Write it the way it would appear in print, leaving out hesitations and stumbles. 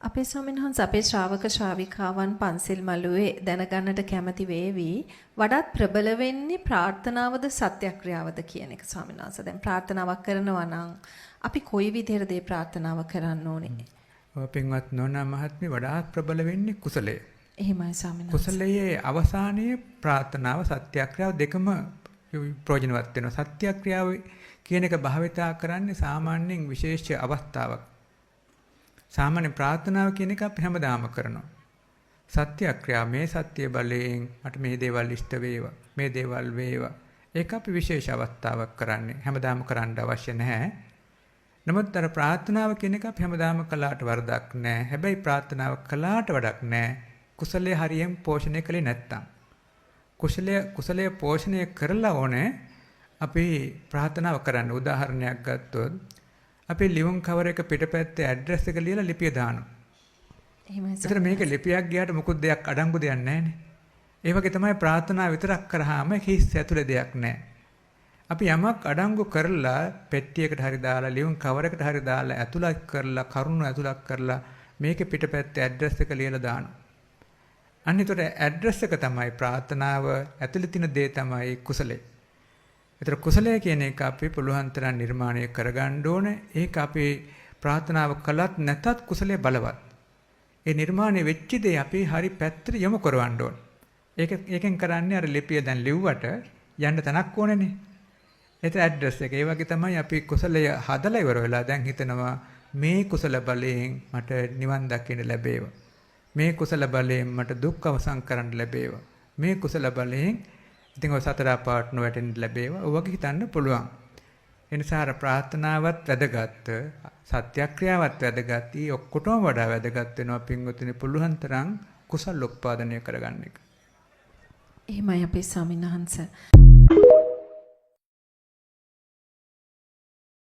අපේ ස්වාමීන් වහන්සේ අපේ ශ්‍රාවක ශ්‍රාවිකාවන් පන්සිල් මළුවේ දැනගන්නට කැමති වේවි වඩාත් ප්‍රබල වෙන්නේ ප්‍රාර්ථනාවද සත්‍යක්‍රියාවද කියන එක ස්වාමීන් වහන්සේ. දැන් ප්‍රාර්ථනාවක් කරනවා නම් අපි කොයි විදිහටද ඒ ප්‍රාර්ථනාව කරන්න ඕනේ? ඔය පින්වත් නෝනා මහත්මිය වඩාත් ප්‍රබල වෙන්නේ කුසලය. එහෙමයි ස්වාමීන් වහන්සේ. කුසලයේ අවසානයේ ප්‍රාර්ථනාව සත්‍යක්‍රියාව දෙකම ප්‍රයෝජනවත් වෙනවා. සත්‍යක්‍රියාව කියන එක භාවිතා කරන්නේ සාමාන්‍යයෙන් විශේෂ අවස්ථාවක්. සාමාන්‍ය ප්‍රාර්ථනාව කියන එක අපි හැමදාම කරනවා. සත්‍යක්‍රියාව මේ සත්‍ය බලයෙන් මට මේ දේවල් ඉෂ්ට වේවා. මේ දේවල් වේවා. ඒක අපි විශේෂ අවස්ථාවක් කරන්නේ. හැමදාම කරන්න අවශ්‍ය නැහැ. නමුත් අර ප්‍රාර්ථනාව කියන එක අපි හැමදාම කළාට වරදක් නැහැ. හැබැයි ප්‍රාර්ථනාව කළාට වඩක් නැහැ. කුසලයේ හරියෙන් පෝෂණය කළේ නැත්තම්. කුසලයේ පෝෂණය කරලා ඕනේ අපි ප්‍රාර්ථනාව කරන්න. උදාහරණයක් ගත්තොත් අපි ලියුම් කවර එක පිටපැත්තේ ඇඩ්‍රස් එක ලියලා ලිපිය දානවා. එහෙමයි. ඒතර මේක ලිපියක් ගියාට මොකුත් දෙයක් අඩංගු දෙයක් නැහැනේ. ඒ වගේ තමයි ප්‍රාර්ථනාව විතරක් කරාම හිස් ඇතුලේ දෙයක් නැහැ. අපි යමක් අඩංගු කරලා පෙට්ටියකට හරි දාලා ලියුම් කවර එකට හරි දාලා ඇතුළත් කරලා කරුණු ඇතුළත් කරලා මේකේ පිටපැත්තේ ඇඩ්‍රස් එක ලියලා දානවා. අන්න ඒතර ඇඩ්‍රස් එක තමයි ප්‍රාර්ථනාව ඇතුළේ තියෙන දේ තමයි කුසලයේ. ඒතර කුසලය කියන එක අපි පුළුවන් තරම් නිර්මාණය කරගන්න ඕනේ. ඒක අපි ප්‍රාර්ථනාව කළත් නැතත් කුසලයේ බලවත්. ඒ නිර්මාණය වෙච්ච දේ අපි හරි පැත්තට යොමු කරවන්න ඕනේ. ඒකෙන් කරන්නේ අර ලිපිය දැන් ලිව්වට යන්න තැනක් ඕනේනේ. ඒත් ඇඩ්‍රස් එක. ඒ වගේ තමයි අපි කුසලය හදලා ඉවර වෙලා දැන් හිතනවා මේ කුසල බලයෙන් මට නිවන් දකින්න ලැබේවා. මේ කුසල බලයෙන් මට දුක් අවසන් කරන්න ලැබේවා. මේ කුසල බලයෙන් ඉතින් ඔය සතර අපාට නොවැටෙන්න ලැබේවා. ඔය වගේ හිතන්න පුළුවන්. ඒ නිසා අර ප්‍රාර්ථනාවත් වැදගත්, සත්‍යක්‍රියාවත් වැදගත්. ඊ ඔක්කොටම වඩා වැදගත් වෙනවා පින්වතුනි පුළුවන් තරම් කුසල උත්පාදනය කරගන්න එක. එහෙමයි අපේ ස්වාමීන් වහන්සේ.